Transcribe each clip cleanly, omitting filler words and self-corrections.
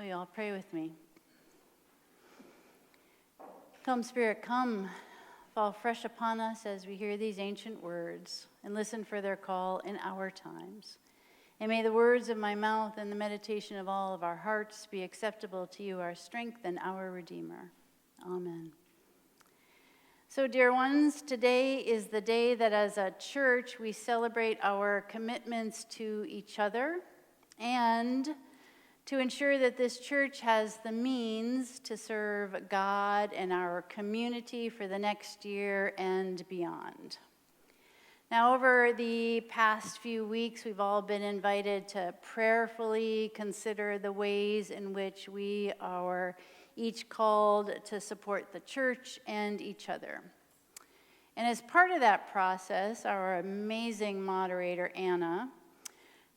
Will you all pray with me? Come, Spirit, come, fall fresh upon us as we hear these ancient words and listen for their call in our times. And may the words of my mouth and the meditation of all of our hearts be acceptable to you, our strength and our Redeemer. Amen. So, dear ones, today is the day that as a church we celebrate our commitments to each other and to ensure that this church has the means to serve God and our community for the next year and beyond. Now, over the past few weeks, we've all been invited to prayerfully consider the ways in which we are each called to support the church and each other. And as part of that process, our amazing moderator, Anna,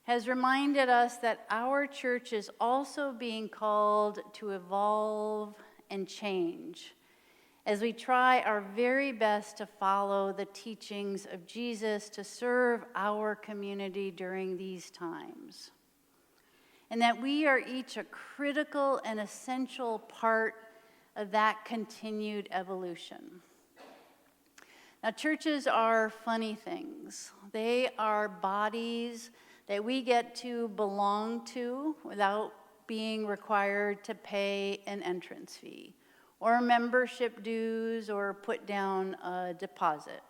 has reminded us that our church is also being called to evolve and change as we try our very best to follow the teachings of Jesus to serve our community during these times. And that we are each a critical and essential part of that continued evolution. Now, churches are funny things. They are bodies that we get to belong to without being required to pay an entrance fee or membership dues or put down a deposit.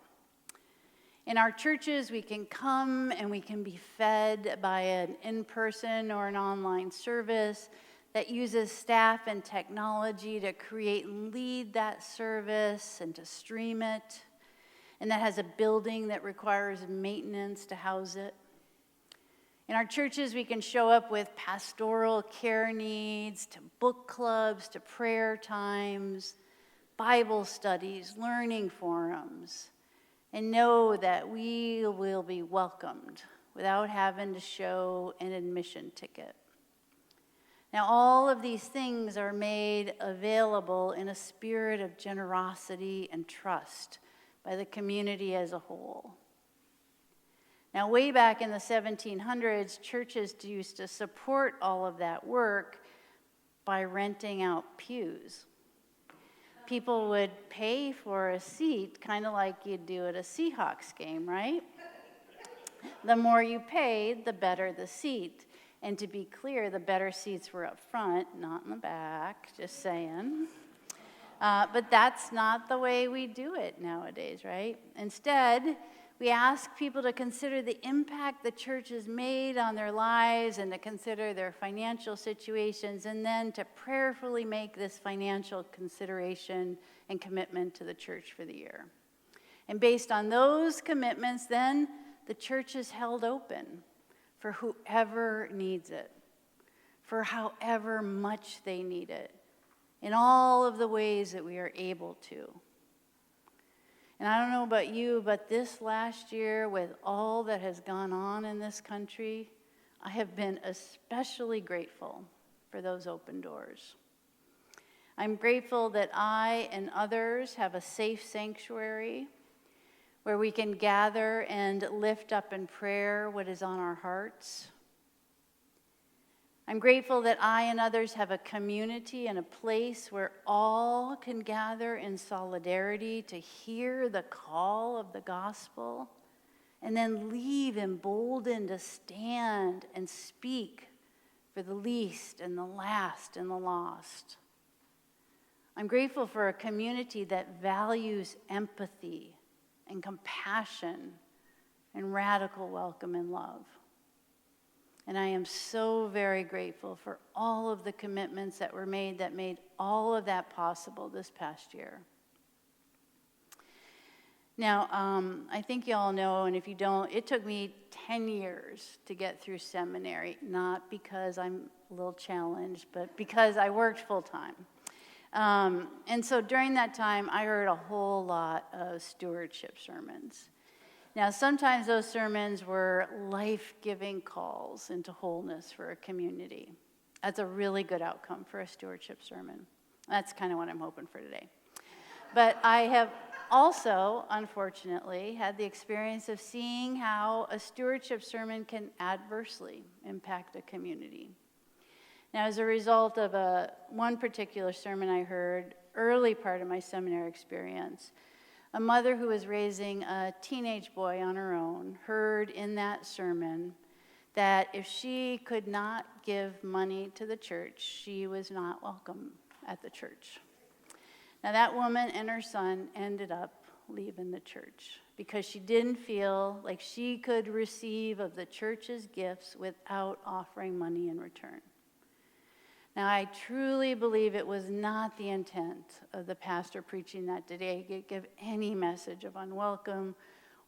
In our churches, we can come and we can be fed by an in-person or an online service that uses staff and technology to create and lead that service and to stream it, and that has a building that requires maintenance to house it. In our churches, we can show up with pastoral care needs, to book clubs, to prayer times, Bible studies, learning forums, and know that we will be welcomed without having to show an admission ticket. Now, all of these things are made available in a spirit of generosity and trust by the community as a whole. Now, way back in the 1700s, churches used to support all of that work by renting out pews. People would pay for a seat, kind of like you'd do at a Seahawks game, right? The more you paid, the better the seat. And to be clear, the better seats were up front, not in the back, just saying. But that's not the way we do it nowadays, right? Instead, we ask people to consider the impact the church has made on their lives and to consider their financial situations and then to prayerfully make this financial consideration and commitment to the church for the year. And based on those commitments, then the church is held open for whoever needs it, for however much they need it, in all of the ways that we are able to. And I don't know about you, but this last year, with all that has gone on in this country, I have been especially grateful for those open doors. I'm grateful that I and others have a safe sanctuary where we can gather and lift up in prayer what is on our hearts. I'm grateful that I and others have a community and a place where all can gather in solidarity to hear the call of the gospel and then leave emboldened to stand and speak for the least and the last and the lost. I'm grateful for a community that values empathy and compassion and radical welcome and love. And I am so very grateful for all of the commitments that were made that made all of that possible this past year. Now, I think you all know, and if you don't, it took me 10 years to get through seminary, not because I'm a little challenged, but because I worked full-time. And so during that time, I heard a whole lot of stewardship sermons. Now, sometimes those sermons were life-giving calls into wholeness for a community. That's a really good outcome for a stewardship sermon. That's kind of what I'm hoping for today. But I have also, unfortunately, had the experience of seeing how a stewardship sermon can adversely impact a community. Now, as a result of one particular sermon I heard, early part of my seminary experience, a mother who was raising a teenage boy on her own heard in that sermon that if she could not give money to the church, she was not welcome at the church. Now, that woman and her son ended up leaving the church because she didn't feel like she could receive of the church's gifts without offering money in return. Now, I truly believe it was not the intent of the pastor preaching that today to give any message of unwelcome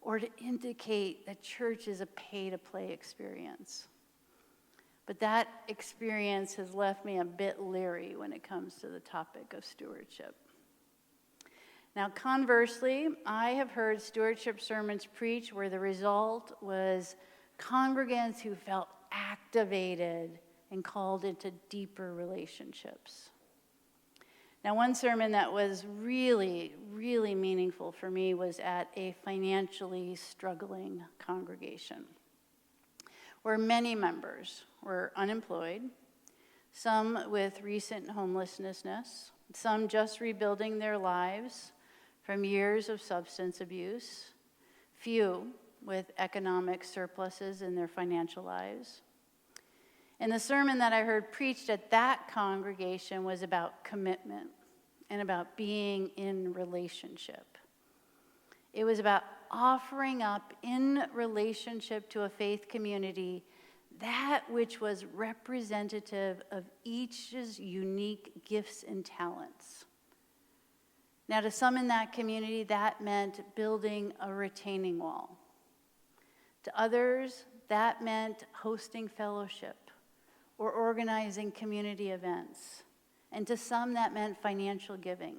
or to indicate that church is a pay-to-play experience. But that experience has left me a bit leery when it comes to the topic of stewardship. Now, conversely, I have heard stewardship sermons preached where the result was congregants who felt activated and called into deeper relationships. Now, one sermon that was really, really meaningful for me was at a financially struggling congregation where many members were unemployed, some with recent homelessness, some just rebuilding their lives from years of substance abuse, few with economic surpluses in their financial lives. And the sermon that I heard preached at that congregation was about commitment and about being in relationship. It was about offering up in relationship to a faith community that which was representative of each's unique gifts and talents. Now, to some in that community, that meant building a retaining wall. To others, that meant hosting fellowship or organizing community events. And to some, that meant financial giving.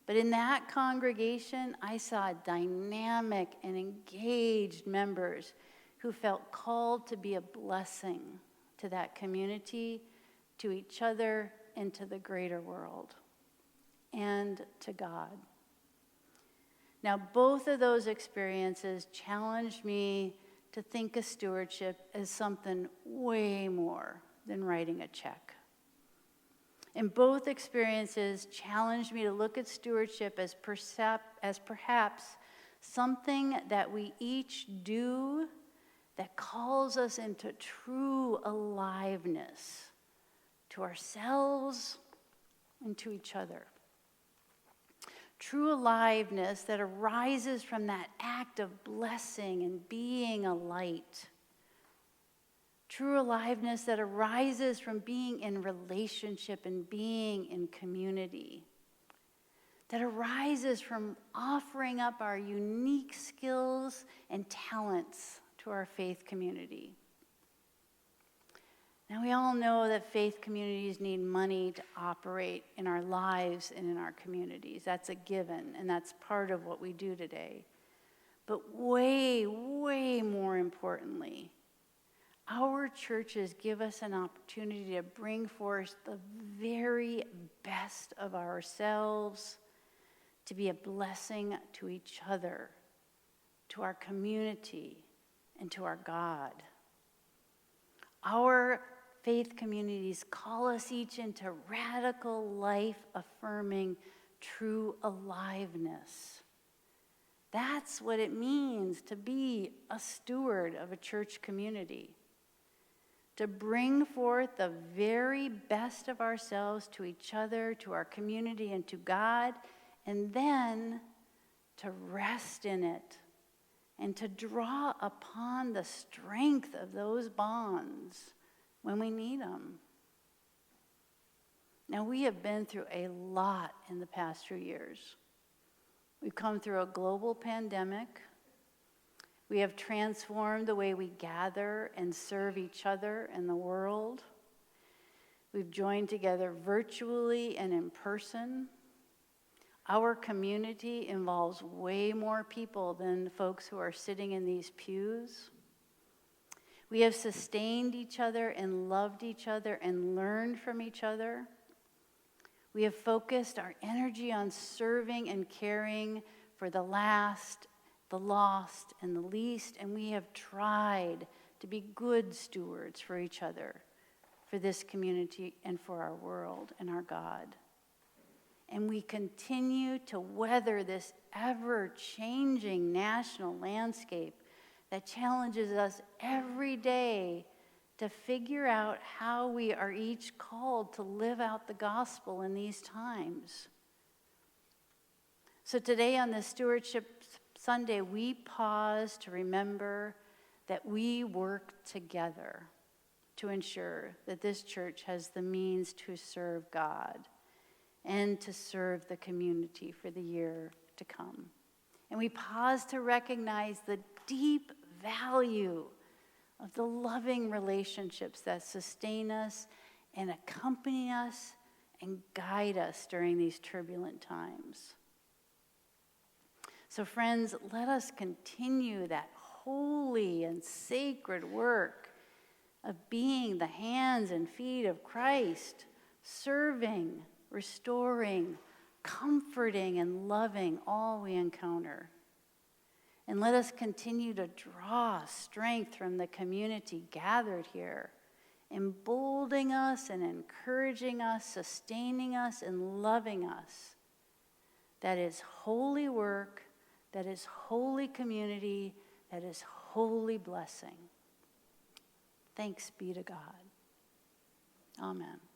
But in that congregation, I saw dynamic and engaged members who felt called to be a blessing to that community, to each other, and to the greater world, and to God. Now, both of those experiences challenged me to think of stewardship as something way more than writing a check. And both experiences challenged me to look at stewardship as perhaps something that we each do that calls us into true aliveness to ourselves and to each other. True aliveness that arises from that act of blessing and being a light. True aliveness that arises from being in relationship and being in community. That arises from offering up our unique skills and talents to our faith community. Now, we all know that faith communities need money to operate in our lives and in our communities. That's a given, and that's part of what we do today. But way, way more importantly, our churches give us an opportunity to bring forth the very best of ourselves, to be a blessing to each other, to our community, and to our God. Our faith communities call us each into radical, life-affirming, true aliveness. That's what it means to be a steward of a church community. To bring forth the very best of ourselves to each other, to our community, and to God, and then to rest in it and to draw upon the strength of those bonds when we need them. Now, we have been through a lot in the past few years. We've come through a global pandemic. We have transformed the way we gather and serve each other and the world. We've joined together virtually and in person. Our community involves way more people than folks who are sitting in these pews. We have sustained each other and loved each other and learned from each other. We have focused our energy on serving and caring for the last, the lost, and the least, and we have tried to be good stewards for each other, for this community and for our world and our God. And we continue to weather this ever-changing national landscape that challenges us every day to figure out how we are each called to live out the gospel in these times. So today on this Stewardship Sunday, we pause to remember that we work together to ensure that this church has the means to serve God and to serve the community for the year to come. And we pause to recognize the deep value of the loving relationships that sustain us and accompany us and guide us during these turbulent times. So friends, let us continue that holy and sacred work of being the hands and feet of Christ, serving, restoring, comforting, and loving all we encounter. And let us continue to draw strength from the community gathered here, emboldening us and encouraging us, sustaining us, and loving us. That is holy work, that is holy community, that is holy blessing. Thanks be to God. Amen.